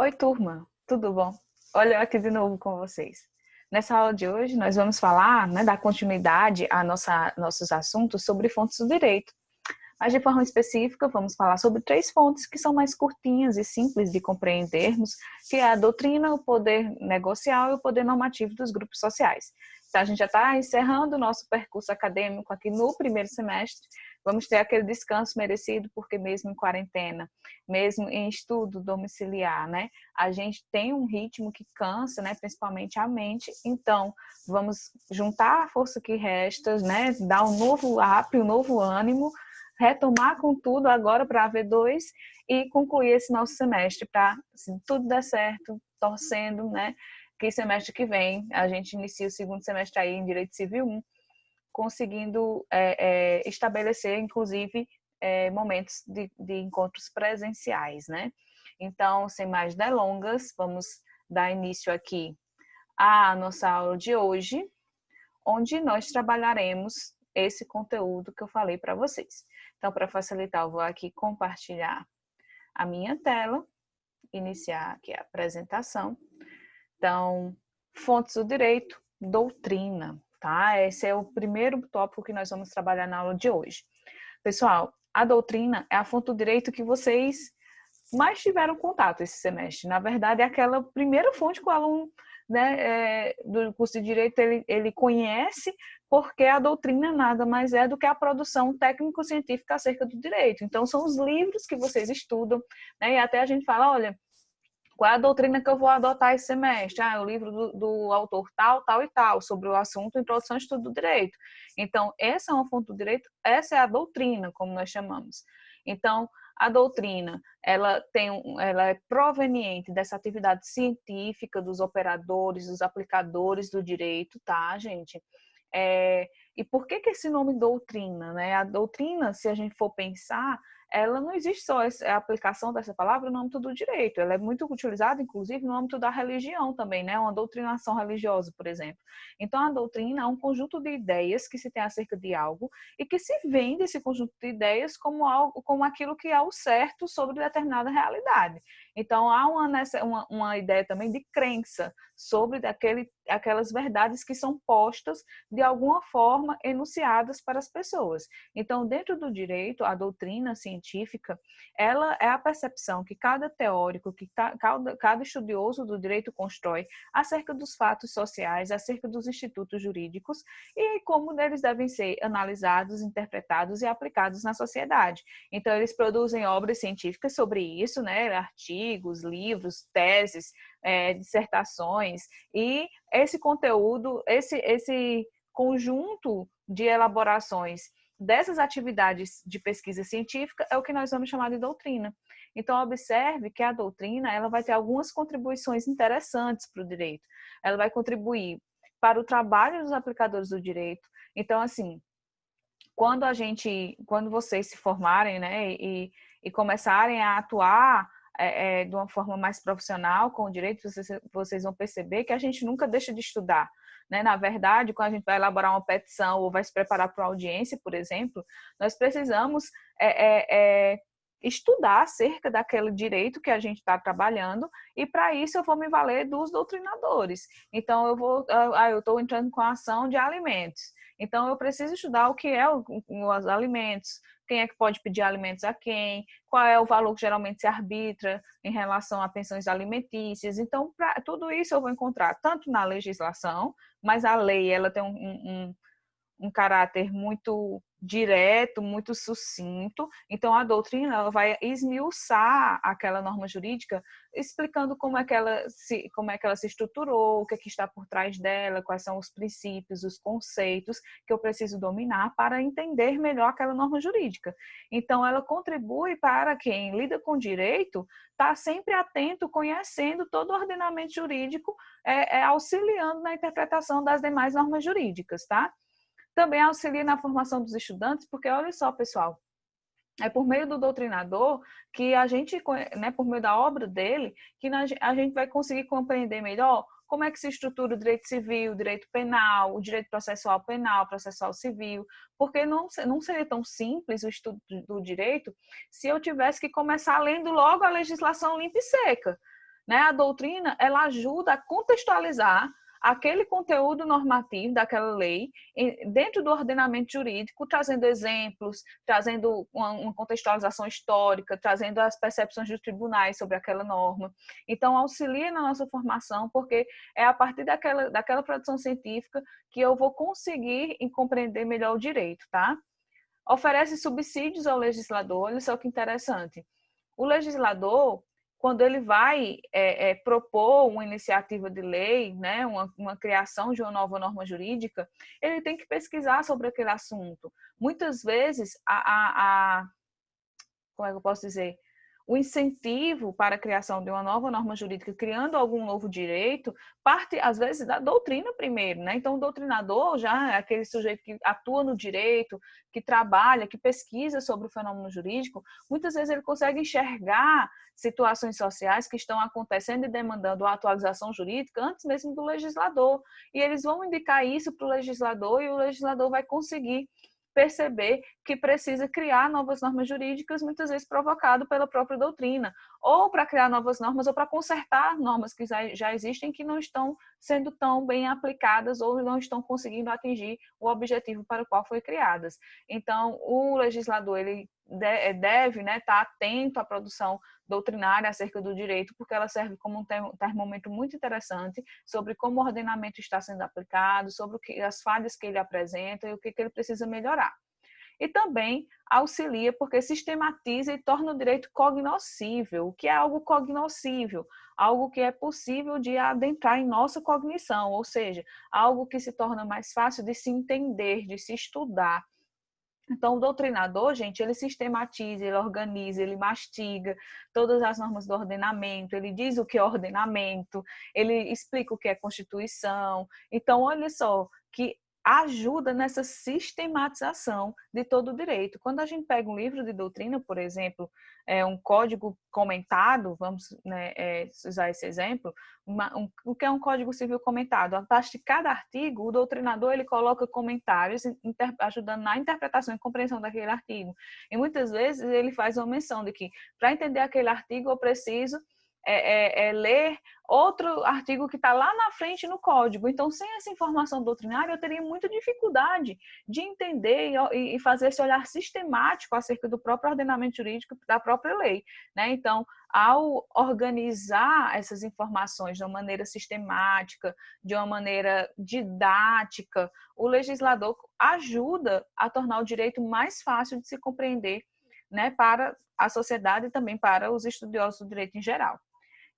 Oi, turma, tudo bom? Olha eu aqui de novo com vocês. Nessa aula de hoje, nós vamos falar, dar continuidade a nossos assuntos sobre fontes do direito. Mas, de forma específica, vamos falar sobre três fontes que são mais curtinhas e simples de compreendermos, que é a doutrina, o poder negocial e o poder normativo dos grupos sociais. Então, a gente já está encerrando o nosso percurso acadêmico aqui no primeiro semestre. Vamos ter aquele descanso merecido, porque mesmo em quarentena, mesmo em estudo domiciliar, a gente tem um ritmo que cansa, principalmente a mente. Então, vamos juntar a força que resta, dar um novo up, um novo ânimo, retomar com tudo agora para a V2 e concluir esse nosso semestre para, assim, tudo dar certo, torcendo, que semestre que vem a gente inicia o segundo semestre aí em Direito Civil 1, conseguindo estabelecer, inclusive, momentos de encontros presenciais, Então, sem mais delongas, vamos dar início aqui à nossa aula de hoje, onde nós trabalharemos esse conteúdo que eu falei para vocês. Então, para facilitar, eu vou aqui compartilhar a minha tela, iniciar aqui a apresentação. Então, fontes do direito, doutrina, tá? Esse é o primeiro tópico que nós vamos trabalhar na aula de hoje. Pessoal, a doutrina é a fonte do direito que vocês mais tiveram contato esse semestre. Na verdade, é aquela primeira fonte que o aluno do curso de Direito ele conhece, porque a doutrina nada mais é do que a produção técnico-científica acerca do direito. Então, são os livros que vocês estudam, e até a gente fala, olha, qual é a doutrina que eu vou adotar esse semestre? O livro do autor tal, tal e tal, sobre o assunto Introdução ao Estudo do Direito. Então, essa é uma fonte do direito, essa é a doutrina, como nós chamamos. Então, a doutrina, ela é proveniente dessa atividade científica dos operadores, dos aplicadores do direito, tá, gente? E por que esse nome doutrina, A doutrina, se a gente for pensar, ela não existe só a aplicação dessa palavra no âmbito do direito, ela é muito utilizada, inclusive, no âmbito da religião também, Uma doutrinação religiosa, por exemplo. Então, a doutrina é um conjunto de ideias que se tem acerca de algo e que se vende esse conjunto de ideias como algo, como aquilo que é o certo sobre determinada realidade. Então, há uma ideia também de crença sobre aquelas verdades que são postas de alguma forma enunciadas para as pessoas. Então, dentro do direito, a doutrina científica, ela é a percepção que cada teórico, cada estudioso do direito constrói acerca dos fatos sociais, acerca dos institutos jurídicos e como eles devem ser analisados, interpretados e aplicados na sociedade. Então, eles produzem obras científicas sobre isso, artigos, livros, teses, dissertações, e esse conteúdo, esse conjunto de elaborações dessas atividades de pesquisa científica é o que nós vamos chamar de doutrina. Então, observe que a doutrina ela vai ter algumas contribuições interessantes para o direito. Ela vai contribuir para o trabalho dos aplicadores do direito. Então, assim, quando vocês se formarem, e começarem a atuar de uma forma mais profissional com o direito, vocês vão perceber que a gente nunca deixa de estudar. Na verdade, quando a gente vai elaborar uma petição ou vai se preparar para uma audiência, por exemplo, nós precisamos estudar acerca daquele direito que a gente está trabalhando, e para isso eu vou me valer dos doutrinadores. Então, eu estou entrando com a ação de alimentos. Então, eu preciso estudar o que é os alimentos, quem é que pode pedir alimentos a quem, qual é o valor que geralmente se arbitra em relação a pensões alimentícias. Então, tudo isso eu vou encontrar tanto na legislação, mas a lei ela tem um caráter muito direto, muito sucinto. Então, a doutrina ela vai esmiuçar aquela norma jurídica, explicando como é que ela se estruturou, o que é que está por trás dela, quais são os princípios, os conceitos que eu preciso dominar para entender melhor aquela norma jurídica. Então, ela contribui para quem lida com direito estar sempre atento, conhecendo todo o ordenamento jurídico, auxiliando na interpretação das demais normas jurídicas, tá? Também auxilia na formação dos estudantes, porque olha só, pessoal, é por meio do doutrinador que a gente, por meio da obra dele, que a gente vai conseguir compreender melhor como é que se estrutura o direito civil, o direito penal, o direito processual penal, processual civil, porque não seria tão simples o estudo do direito se eu tivesse que começar lendo logo a legislação limpa e seca. né? A doutrina, ela ajuda a contextualizar aquele conteúdo normativo daquela lei dentro do ordenamento jurídico, trazendo exemplos, trazendo uma contextualização histórica, trazendo as percepções dos tribunais sobre aquela norma. Então, auxilia na nossa formação, porque é a partir daquela produção científica que eu vou conseguir compreender melhor o direito, tá? Oferece subsídios ao legislador, olha só que interessante. O legislador, quando ele vai propor uma iniciativa de lei, né, uma criação de uma nova norma jurídica, ele tem que pesquisar sobre aquele assunto. Muitas vezes, como é que eu posso dizer? O incentivo para a criação de uma nova norma jurídica, criando algum novo direito, parte, às vezes, da doutrina primeiro, né? Então, o doutrinador já é aquele sujeito que atua no direito, que trabalha, que pesquisa sobre o fenômeno jurídico. Muitas vezes ele consegue enxergar situações sociais que estão acontecendo e demandando a atualização jurídica antes mesmo do legislador. E eles vão indicar isso para o legislador e o legislador vai conseguir perceber que precisa criar novas normas jurídicas, muitas vezes provocado pela própria doutrina, ou para criar novas normas, ou para consertar normas que já existem que não estão sendo tão bem aplicadas ou não estão conseguindo atingir o objetivo para o qual foi criadas. Então, o legislador ele deve, né, estar atento à produção doutrinária acerca do direito, porque ela serve como um termômetro muito interessante sobre como o ordenamento está sendo aplicado, sobre as falhas que ele apresenta e o que ele precisa melhorar. E também auxilia porque sistematiza e torna o direito cognoscível. O que é algo cognoscível? Algo que é possível de adentrar em nossa cognição, ou seja, algo que se torna mais fácil de se entender, de se estudar. Então, o doutrinador, gente, ele sistematiza, ele organiza, ele mastiga todas as normas do ordenamento, ele diz o que é ordenamento, ele explica o que é Constituição. Então, olha só, que ajuda nessa sistematização de todo o direito. Quando a gente pega um livro de doutrina, por exemplo, um código comentado, vamos, né, usar esse exemplo, o que é um código civil comentado? A partir de cada artigo, o doutrinador ele coloca comentários ajudando na interpretação e compreensão daquele artigo. E muitas vezes ele faz uma menção de que, para entender aquele artigo, eu preciso ler outro artigo que está lá na frente no código. Então, sem essa informação doutrinária, eu teria muita dificuldade de entender e fazer esse olhar sistemático acerca do próprio ordenamento jurídico da própria lei, né? Então, ao organizar essas informações de uma maneira sistemática, de uma maneira didática, o legislador ajuda a tornar o direito mais fácil de se compreender, né, para a sociedade e também para os estudiosos do direito em geral.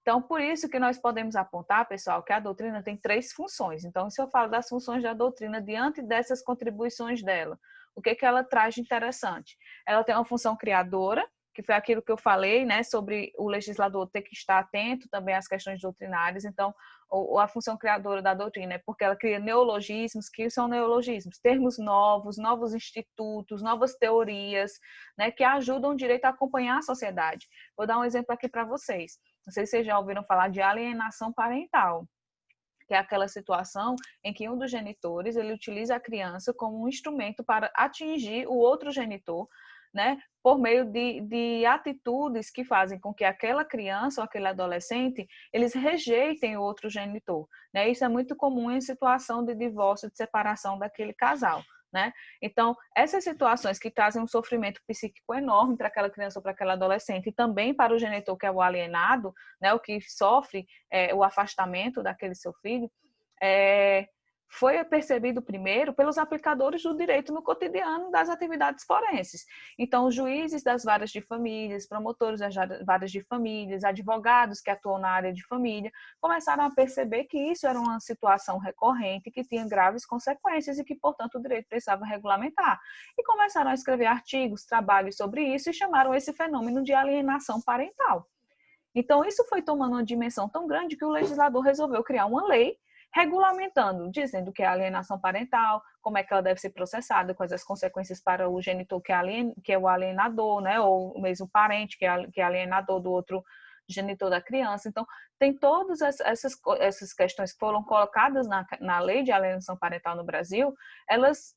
Então, por isso que nós podemos apontar, pessoal, que a doutrina tem 3 funções. Então, se eu falo das funções da doutrina diante dessas contribuições dela, o que ela traz de interessante? Ela tem uma função criadora, que foi aquilo que eu falei, né, sobre o legislador ter que estar atento também às questões doutrinárias. Então, a função criadora da doutrina é porque ela cria neologismos, que são neologismos, termos novos, novos institutos, novas teorias, né, que ajudam o direito a acompanhar a sociedade. Vou dar um exemplo aqui para vocês. Não sei se vocês já ouviram falar de alienação parental, que é aquela situação em que um dos genitores ele utiliza a criança como um instrumento para atingir o outro genitor, né, por meio de atitudes que fazem com que aquela criança ou aquele adolescente eles rejeitem o outro genitor, né? Isso é muito comum em situação de divórcio, de separação daquele casal, né? Então, essas situações que trazem um sofrimento psíquico enorme para aquela criança ou para aquela adolescente e também para o genitor, que é o alienado, né, o que sofre o afastamento daquele seu filho, foi percebido primeiro pelos aplicadores do direito no cotidiano das atividades forenses. Então, os juízes das varas de famílias, promotores das varas de famílias, advogados que atuam na área de família, começaram a perceber que isso era uma situação recorrente, que tinha graves consequências e que, portanto, o direito precisava regulamentar. E começaram a escrever artigos, trabalhos sobre isso e chamaram esse fenômeno de alienação parental. Então, isso foi tomando uma dimensão tão grande que o legislador resolveu criar uma lei regulamentando, dizendo o que é alienação parental, como é que ela deve ser processada, quais as consequências para o genitor que é o alienador, né, ou mesmo o parente que é alienador do outro, genitor da criança. Então, tem todas essas questões que foram colocadas na lei de alienação parental no Brasil, elas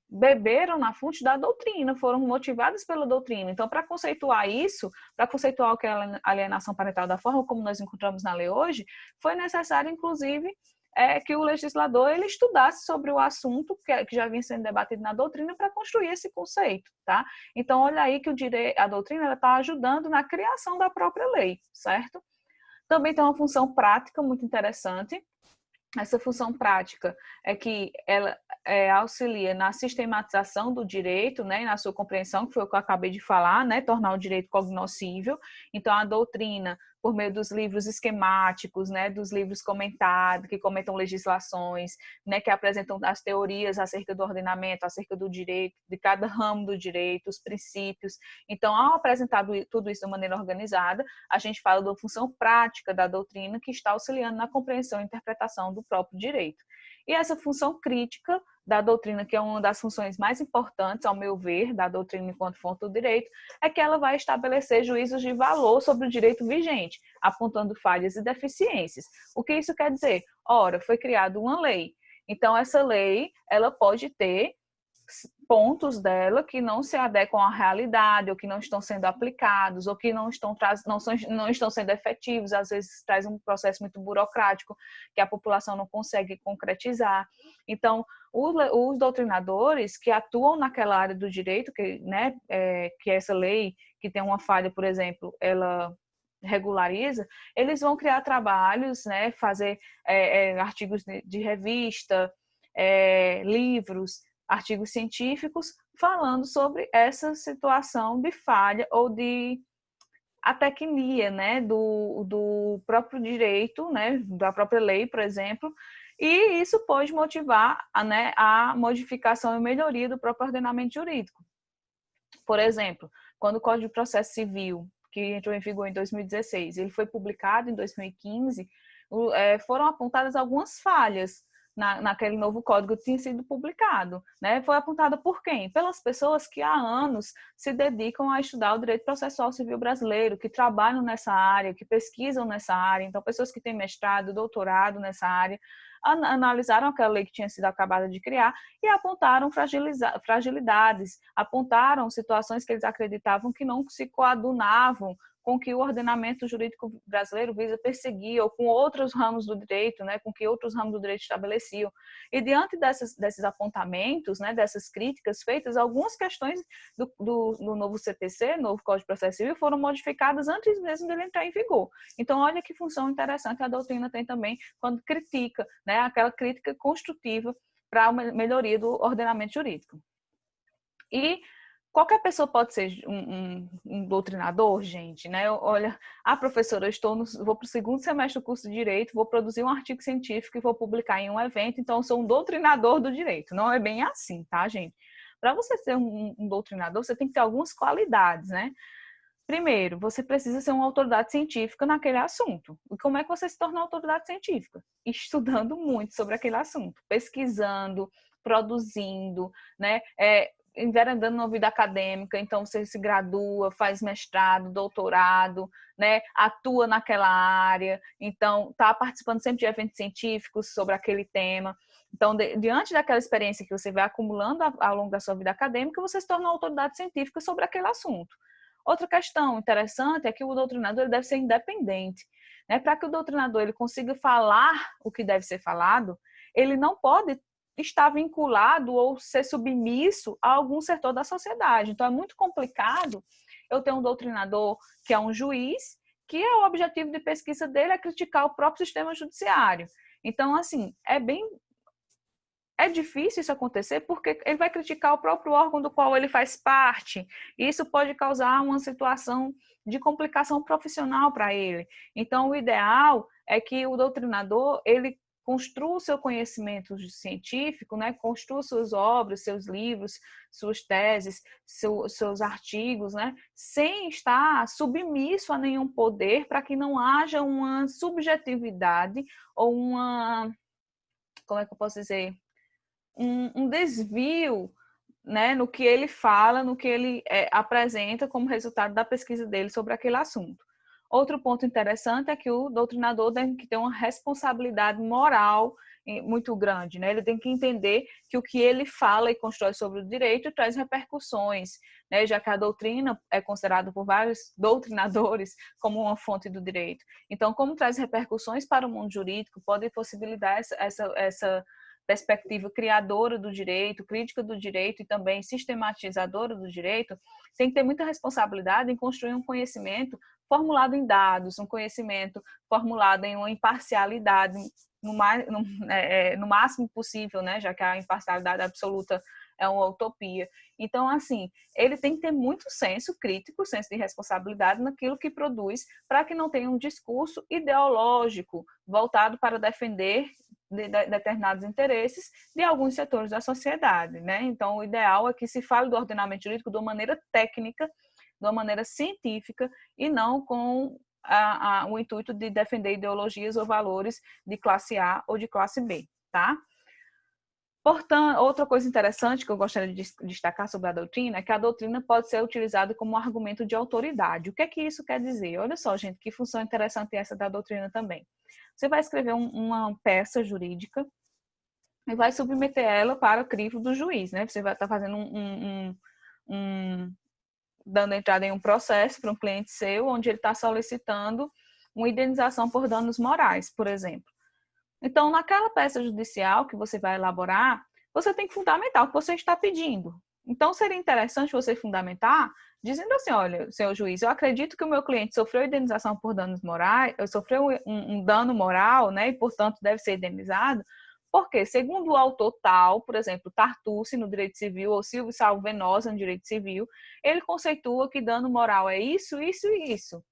beberam na fonte da doutrina, foram motivadas pela doutrina. Então, para conceituar isso, para conceituar o que é alienação parental da forma como nós encontramos na lei hoje, foi necessário, inclusive, que o legislador ele estudasse sobre o assunto que já vinha sendo debatido na doutrina para construir esse conceito, tá? Então, olha aí que a doutrina está ajudando na criação da própria lei, certo? Também tem uma função prática muito interessante. Essa função prática é que ela auxilia na sistematização do direito, né, na sua compreensão, que foi o que eu acabei de falar, né, tornar o direito cognoscível. Então, a doutrina, por meio dos livros esquemáticos, né, dos livros comentados, que comentam legislações, né, que apresentam as teorias acerca do ordenamento, acerca do direito, de cada ramo do direito, os princípios. Então, ao apresentar tudo isso de maneira organizada, a gente fala da função prática da doutrina que está auxiliando na compreensão e interpretação do próprio direito. E essa função crítica da doutrina, que é uma das funções mais importantes, ao meu ver, da doutrina enquanto fonte do direito, é que ela vai estabelecer juízos de valor sobre o direito vigente, apontando falhas e deficiências. O que isso quer dizer? Ora, foi criada uma lei. Então, essa lei, ela pode ter pontos dela que não se adequam à realidade, ou que não estão sendo aplicados, ou que não estão sendo efetivos, às vezes traz um processo muito burocrático que a população não consegue concretizar. Então, os doutrinadores que atuam naquela área do direito, que essa lei, que tem uma falha, por exemplo, ela regulariza, eles vão criar trabalhos, né, fazer artigos de revista, livros, artigos científicos falando sobre essa situação de falha ou de atecnia, né, do próprio direito, né, da própria lei, por exemplo, e isso pode motivar a modificação e melhoria do próprio ordenamento jurídico. Por exemplo, quando o Código de Processo Civil, que entrou em vigor em 2016, ele foi publicado em 2015, foram apontadas algumas falhas naquele novo código que tinha sido publicado, né? Foi apontada por quem? Pelas pessoas que há anos se dedicam a estudar o direito processual civil brasileiro, que trabalham nessa área, que pesquisam nessa área. Então, pessoas que têm mestrado, doutorado nessa área, analisaram aquela lei que tinha sido acabada de criar e apontaram fragilidades, apontaram situações que eles acreditavam que não se coadunavam com que o ordenamento jurídico brasileiro visa perseguir, ou com outros ramos do direito, né, com que outros ramos do direito estabeleciam. E diante desses apontamentos, né, dessas críticas feitas, algumas questões do novo CPC, novo Código de Processo Civil, foram modificadas antes mesmo dele entrar em vigor. Então, olha que função interessante a doutrina tem também quando critica, né, aquela crítica construtiva para a melhoria do ordenamento jurídico. E qualquer pessoa pode ser um doutrinador, gente, né? Olha, professora, vou para o segundo semestre do curso de Direito, vou produzir um artigo científico e vou publicar em um evento, então eu sou um doutrinador do direito. Não é bem assim, tá, gente? Para você ser um doutrinador, você tem que ter algumas qualidades, né? Primeiro, você precisa ser uma autoridade científica naquele assunto. E como é que você se torna uma autoridade científica? Estudando muito sobre aquele assunto, pesquisando, produzindo, né? Enveredando na vida acadêmica, então você se gradua, faz mestrado, doutorado, né? Atua naquela área, então está participando sempre de eventos científicos sobre aquele tema. Então, diante daquela experiência que você vai acumulando ao longo da sua vida acadêmica, você se torna uma autoridade científica sobre aquele assunto. Outra questão interessante é que o doutrinador ele deve ser independente, né? Para que o doutrinador ele consiga falar o que deve ser falado, ele não pode estar vinculado ou ser submisso a algum setor da sociedade. Então, é muito complicado eu ter um doutrinador que é um juiz, que o objetivo de pesquisa dele é criticar o próprio sistema judiciário. Então, assim, é difícil isso acontecer porque ele vai criticar o próprio órgão do qual ele faz parte. E isso pode causar uma situação de complicação profissional para ele. Então, o ideal é que o doutrinador ele construa o seu conhecimento científico, né? Construa suas obras, seus livros, suas teses, seus artigos, né? Sem estar submisso a nenhum poder, para que não haja uma subjetividade ou como é que eu posso dizer? Um desvio, né, no que ele fala, no que ele apresenta como resultado da pesquisa dele sobre aquele assunto. Outro ponto interessante é que o doutrinador tem que ter uma responsabilidade moral muito grande, né? Ele tem que entender que o que ele fala e constrói sobre o direito traz repercussões, né? Já que a doutrina é considerada por vários doutrinadores como uma fonte do direito. Então, como traz repercussões para o mundo jurídico, pode possibilitar essa perspectiva criadora do direito, crítica do direito e também sistematizadora do direito, tem que ter muita responsabilidade em construir um conhecimento formulado em dados, um conhecimento formulado em uma imparcialidade no máximo possível, né? Já que a imparcialidade absoluta é uma utopia. Então, assim, ele tem que ter muito senso crítico, senso de responsabilidade naquilo que produz, para que não tenha um discurso ideológico voltado para defender determinados interesses de alguns setores da sociedade, né? Então, o ideal é que se fale do ordenamento jurídico de uma maneira técnica, de uma maneira científica e não com o intuito de defender ideologias ou valores de classe A ou de classe B, tá? Portanto, outra coisa interessante que eu gostaria de destacar sobre a doutrina é que a doutrina pode ser utilizada como argumento de autoridade. O que é que isso quer dizer? Olha só, gente, que função interessante é essa da doutrina também. Você vai escrever uma peça jurídica e vai submeter ela para o crivo do juiz, né? Você vai estar fazendo dando entrada em um processo para um cliente seu, onde ele está solicitando uma indenização por danos morais, por exemplo. Então, naquela peça judicial que você vai elaborar, você tem que fundamentar o que você está pedindo. Então, seria interessante você fundamentar dizendo assim, olha, senhor juiz, eu acredito que o meu cliente sofreu indenização por danos morais, sofreu um dano moral, né, e, portanto, deve ser indenizado, porque, segundo o autor tal, por exemplo, Tartucci no direito civil ou Silvio Salvenosa no direito civil, ele conceitua que dano moral é isso, isso e isso.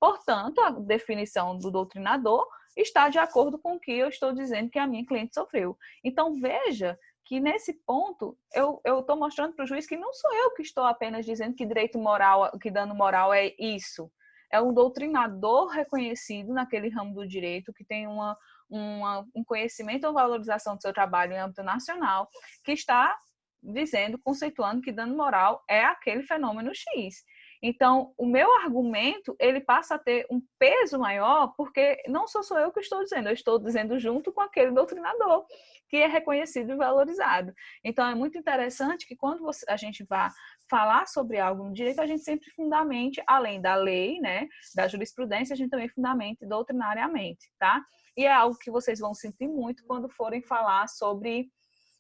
Portanto, a definição do doutrinador está de acordo com o que eu estou dizendo que a minha cliente sofreu. Então, veja que nesse ponto eu estou mostrando para o juiz que não sou eu que estou apenas dizendo que direito moral, que dano moral é isso. É um doutrinador reconhecido naquele ramo do direito que tem um conhecimento ou valorização do seu trabalho em âmbito nacional, que está dizendo, conceituando que dano moral é aquele fenômeno X. Então, o meu argumento, ele passa a ter um peso maior, porque não sou eu que estou dizendo, eu estou dizendo junto com aquele doutrinador, que é reconhecido e valorizado. Então, é muito interessante que quando a gente vai falar sobre algo no direito, a gente sempre fundamente, além da lei, né, da jurisprudência, a gente também fundamente doutrinariamente, tá? E é algo que vocês vão sentir muito quando forem falar sobre,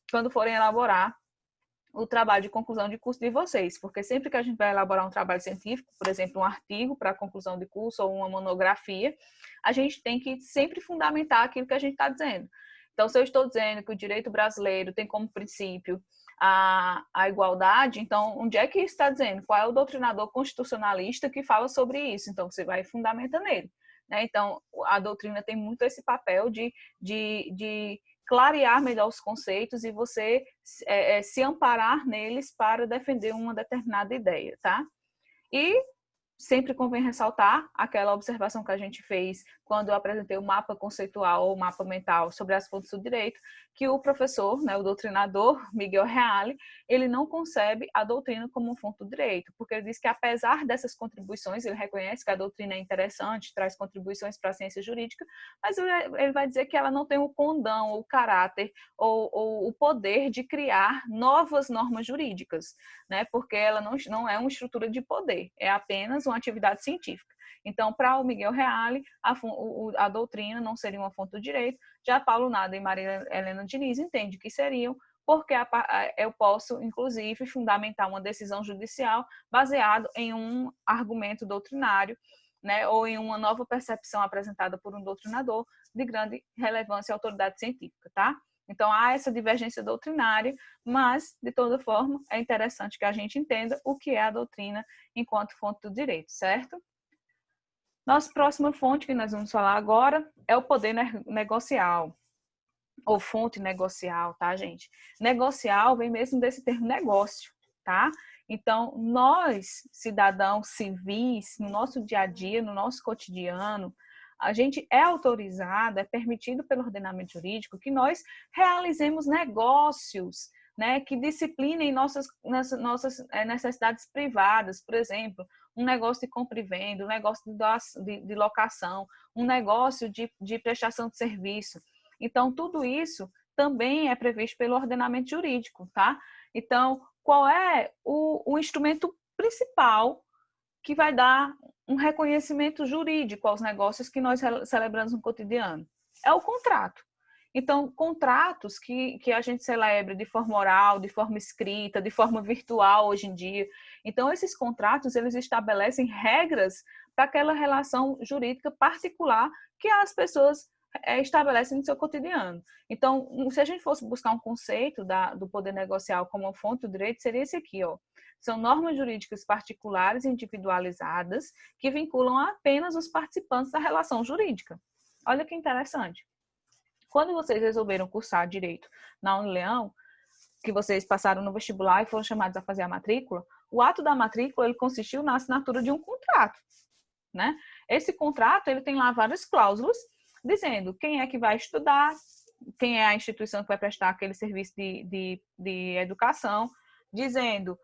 quando forem elaborar o trabalho de conclusão de curso de vocês, porque sempre que a gente vai elaborar um trabalho científico, por exemplo, um artigo para conclusão de curso ou uma monografia, a gente tem que sempre fundamentar aquilo que a gente está dizendo. Então, se eu estou dizendo que o direito brasileiro tem como princípio a igualdade, então, onde é que isso está dizendo? Qual é o doutrinador constitucionalista que fala sobre isso? Então, você vai fundamentar nele. Né? Então, a doutrina tem muito esse papel de clarear melhor os conceitos e você se amparar neles para defender uma determinada ideia, tá? E sempre convém ressaltar aquela observação que a gente fez quando eu apresentei o mapa conceitual ou mapa mental sobre as fontes do direito, que o professor, né, o doutrinador Miguel Reale, ele não concebe a doutrina como fonte do direito, porque ele diz que apesar dessas contribuições, ele reconhece que a doutrina é interessante, traz contribuições para a ciência jurídica, mas ele vai dizer que ela não tem o condão, o caráter ou o poder de criar novas normas jurídicas, né, porque ela não é uma estrutura de poder, é apenas uma atividade científica. Então, para o Miguel Reale, a doutrina não seria uma fonte do direito, já Paulo Nada e Maria Helena Diniz entendem que seriam, porque eu posso, inclusive, fundamentar uma decisão judicial baseado em um argumento doutrinário, né, ou em uma nova percepção apresentada por um doutrinador de grande relevância e autoridade científica, tá? Então, há essa divergência doutrinária, mas, de toda forma, é interessante que a gente entenda o que é a doutrina enquanto fonte do direito, certo? Nossa próxima fonte que nós vamos falar agora é o poder negocial, ou fonte negocial, tá, gente? Negocial vem mesmo desse termo negócio, tá? Então, nós, cidadãos civis, no nosso dia a dia, no nosso cotidiano, a gente é autorizado, é permitido pelo ordenamento jurídico que nós realizemos negócios, né, que disciplinem nossas necessidades privadas. Por exemplo, um negócio de compra e venda, um negócio de locação, um negócio de prestação de serviço. Então, tudo isso também é previsto pelo ordenamento jurídico, tá? Então, qual é o instrumento principal que vai dar um reconhecimento jurídico aos negócios que nós celebramos no cotidiano? É o contrato. Então, contratos que a gente celebra de forma oral, de forma escrita, de forma virtual hoje em dia. Então, esses contratos, eles estabelecem regras para aquela relação jurídica particular que as pessoas estabelecem no seu cotidiano. Então, se a gente fosse buscar um conceito do poder negocial como fonte do direito, seria esse aqui, ó. São normas jurídicas particulares e individualizadas que vinculam apenas os participantes da relação jurídica. Olha que interessante. Quando vocês resolveram cursar direito na Unileão, que vocês passaram no vestibular e foram chamados a fazer a matrícula, o ato da matrícula ele consistiu na assinatura de um contrato, né? Esse contrato ele tem lá várias cláusulas dizendo quem é que vai estudar, quem é a instituição que vai prestar aquele serviço de educação, dizendo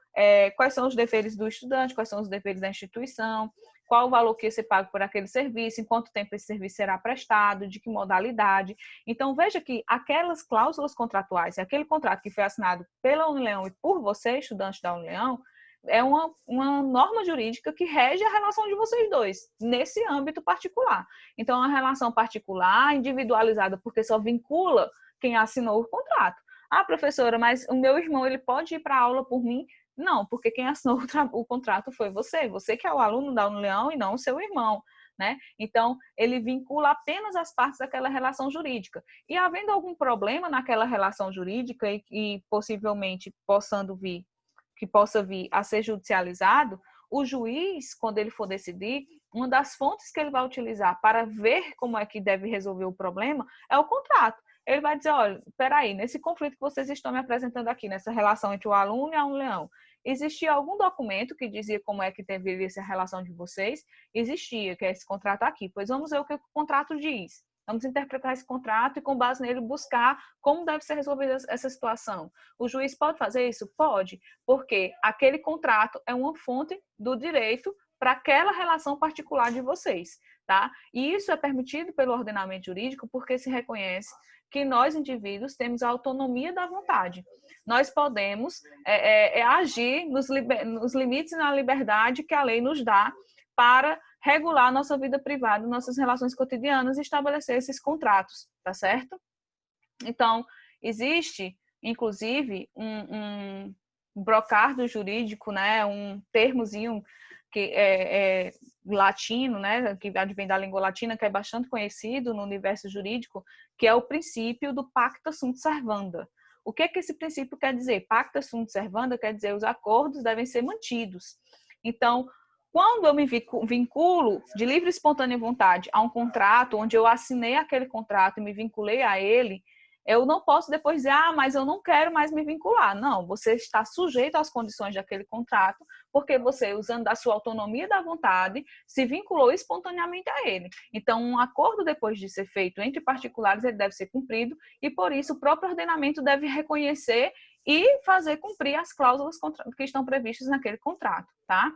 quais são os deveres do estudante, quais são os deveres da instituição, qual o valor que ia ser pago por aquele serviço, em quanto tempo esse serviço será prestado, de que modalidade. Então, veja que aquelas cláusulas contratuais, aquele contrato que foi assinado pela Unileão e por você, estudante da Unileão, é uma norma jurídica que rege a relação de vocês dois, nesse âmbito particular. Então, a relação particular, individualizada, porque só vincula quem assinou o contrato. Ah, professora, mas o meu irmão ele pode ir para a aula por mim? Não, porque quem assinou o contrato foi você. Você que é o aluno da Unileão e não o seu irmão, né? Então, ele vincula apenas as partes daquela relação jurídica. E havendo algum problema naquela relação jurídica e possivelmente que possa vir a ser judicializado, o juiz, quando ele for decidir, uma das fontes que ele vai utilizar para ver como é que deve resolver o problema é o contrato. Ele vai dizer, olha, peraí, nesse conflito que vocês estão me apresentando aqui, nessa relação entre o aluno e a Unileão, existia algum documento que dizia como é que deveria ser a relação de vocês? Existia, que é esse contrato aqui. Pois vamos ver o que o contrato diz. Vamos interpretar esse contrato e, com base nele, buscar como deve ser resolvida essa situação. O juiz pode fazer isso? Pode, porque aquele contrato é uma fonte do direito para aquela relação particular de vocês, tá? E isso é permitido pelo ordenamento jurídico porque se reconhece que nós, indivíduos, temos a autonomia da vontade. Nós podemos agir nos limites e na liberdade que a lei nos dá para regular nossa vida privada, nossas relações cotidianas e estabelecer esses contratos, tá certo? Então, existe, inclusive, um brocardo jurídico, né, um termozinho que é latino, né, que advém da língua latina, que é bastante conhecido no universo jurídico, que é o princípio do pacta sunt servanda. O que esse princípio quer dizer? Pacta sunt servanda quer dizer os acordos devem ser mantidos. Então, quando eu me vinculo de livre e espontânea vontade a um contrato, onde eu assinei aquele contrato e me vinculei a ele, eu não posso depois dizer, mas eu não quero mais me vincular. Não, você está sujeito às condições daquele contrato, porque você, usando da sua autonomia da vontade, se vinculou espontaneamente a ele. Então, um acordo, depois de ser feito entre particulares, ele deve ser cumprido, e por isso o próprio ordenamento deve reconhecer e fazer cumprir as cláusulas que estão previstas naquele contrato, tá?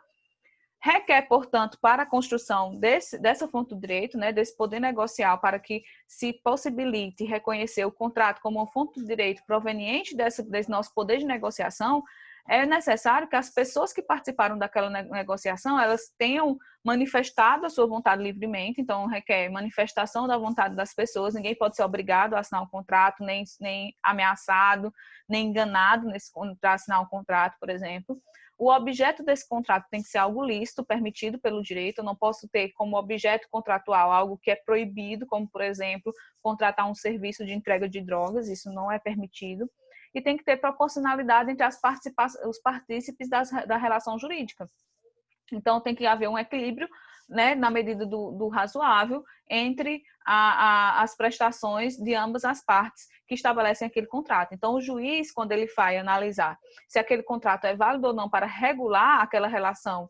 Requer, portanto, para a construção dessa fonte do direito, né, desse poder negocial, para que se possibilite reconhecer o contrato como uma fonte do direito proveniente desse nosso poder de negociação, é necessário que as pessoas que participaram daquela negociação, elas tenham manifestado a sua vontade livremente, então requer manifestação da vontade das pessoas, ninguém pode ser obrigado a assinar um contrato, nem ameaçado, nem enganado para assinar um contrato, por exemplo. O objeto desse contrato tem que ser algo lícito, permitido pelo direito. Eu não posso ter como objeto contratual algo que é proibido, como, por exemplo, contratar um serviço de entrega de drogas. Isso não é permitido. E tem que ter proporcionalidade entre os partícipes da relação jurídica. Então, tem que haver um equilíbrio, né, na medida do razoável, entre as prestações de ambas as partes que estabelecem aquele contrato. Então, o juiz, quando ele vai analisar se aquele contrato é válido ou não para regular aquela relação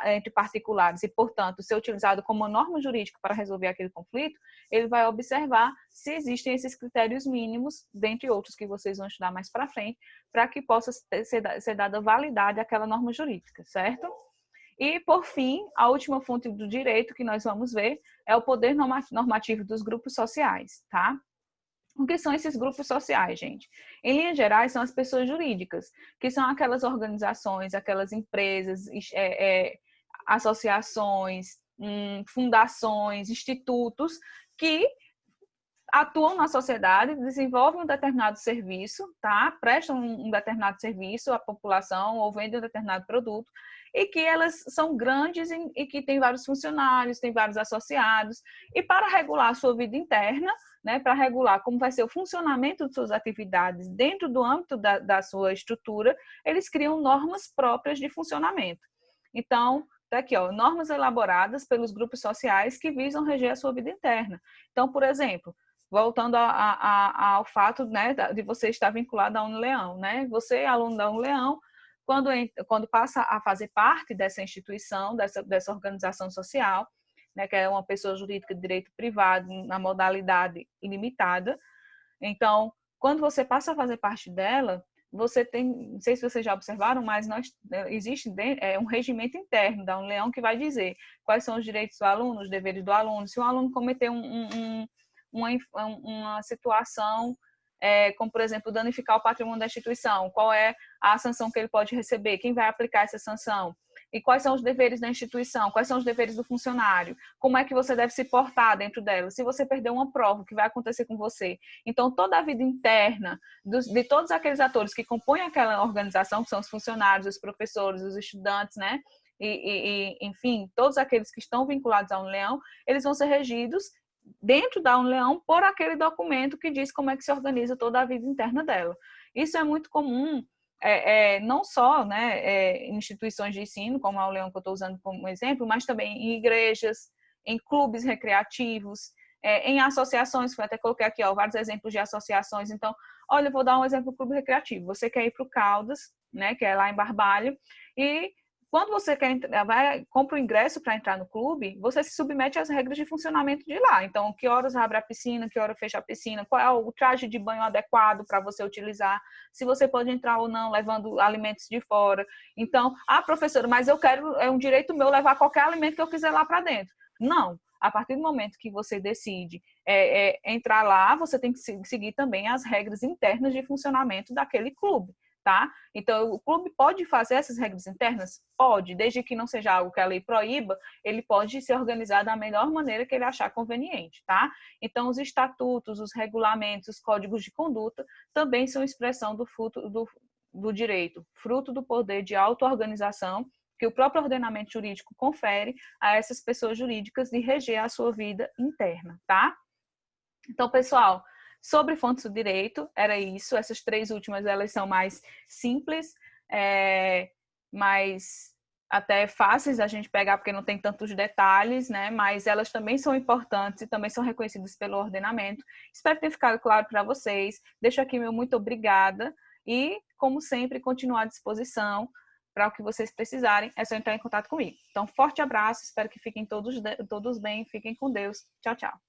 entre particulares e, portanto, ser utilizado como uma norma jurídica para resolver aquele conflito, ele vai observar se existem esses critérios mínimos, dentre outros que vocês vão estudar mais para frente, para que possa ser dada validade àquela norma jurídica, certo? E, por fim, a última fonte do direito que nós vamos ver é o poder normativo dos grupos sociais, tá? O que são esses grupos sociais, gente? Em linhas gerais, são as pessoas jurídicas, que são aquelas organizações, aquelas empresas, associações, fundações, institutos que atuam na sociedade, desenvolvem um determinado serviço, tá? Prestam um determinado serviço à população ou vendem um determinado produto e que elas são grandes e que têm vários funcionários, têm vários associados. E para regular a sua vida interna, né, para regular como vai ser o funcionamento de suas atividades dentro do âmbito da sua estrutura, eles criam normas próprias de funcionamento. Então, tá aqui, ó, normas elaboradas pelos grupos sociais que visam reger a sua vida interna. Então, por exemplo, voltando ao fato, né, de você estar vinculado à Unileão, né? Você, aluno da Unileão, quando passa a fazer parte dessa instituição, dessa organização social, né, que é uma pessoa jurídica de direito privado na modalidade ilimitada, então, quando você passa a fazer parte dela, você tem, não sei se vocês já observaram, mas existe um regimento interno da Unileão que vai dizer quais são os direitos do aluno, os deveres do aluno. Se o aluno cometer uma situação, como, por exemplo, danificar o patrimônio da instituição, qual é a sanção que ele pode receber, quem vai aplicar essa sanção, e quais são os deveres da instituição, quais são os deveres do funcionário, como é que você deve se portar dentro dela, se você perder uma prova, o que vai acontecer com você. Então, toda a vida interna de todos aqueles atores que compõem aquela organização, que são os funcionários, os professores, os estudantes, né? Enfim, todos aqueles que estão vinculados à Unileão, eles vão ser regidos dentro da Unileão por aquele documento que diz como é que se organiza toda a vida interna dela. Isso é muito comum, não só, né, em instituições de ensino, como a Unileão que eu estou usando como exemplo, mas também em igrejas, em clubes recreativos, em associações, que eu até coloquei aqui, ó, vários exemplos de associações. Então, olha, eu vou dar um exemplo do clube recreativo. Você quer ir para o Caldas, né, que é lá em Barbalho, e quando você compra o ingresso para entrar no clube, você se submete às regras de funcionamento de lá. Então, que horas abre a piscina, que hora fecha a piscina, qual é o traje de banho adequado para você utilizar, se você pode entrar ou não levando alimentos de fora. Então, professora, mas eu quero, é um direito meu levar qualquer alimento que eu quiser lá para dentro. Não. A partir do momento que você decide entrar lá, você tem que seguir também as regras internas de funcionamento daquele clube. Tá? Então, o clube pode fazer essas regras internas? Pode, desde que não seja algo que a lei proíba, ele pode se organizar da melhor maneira que ele achar conveniente, tá? Então, os estatutos, os regulamentos, os códigos de conduta também são expressão do fruto do direito, fruto do poder de auto-organização que o próprio ordenamento jurídico confere a essas pessoas jurídicas de reger a sua vida interna, tá? Então, pessoal, sobre fontes do direito, era isso. Essas três últimas, elas são mais simples, mais até fáceis a gente pegar, porque não tem tantos detalhes, né? Mas elas também são importantes e também são reconhecidas pelo ordenamento. Espero ter ficado claro para vocês. Deixo aqui meu muito obrigada e, como sempre, continuo à disposição para o que vocês precisarem. É só entrar em contato comigo. Então, forte abraço. Espero que fiquem todos bem. Fiquem com Deus. Tchau, tchau.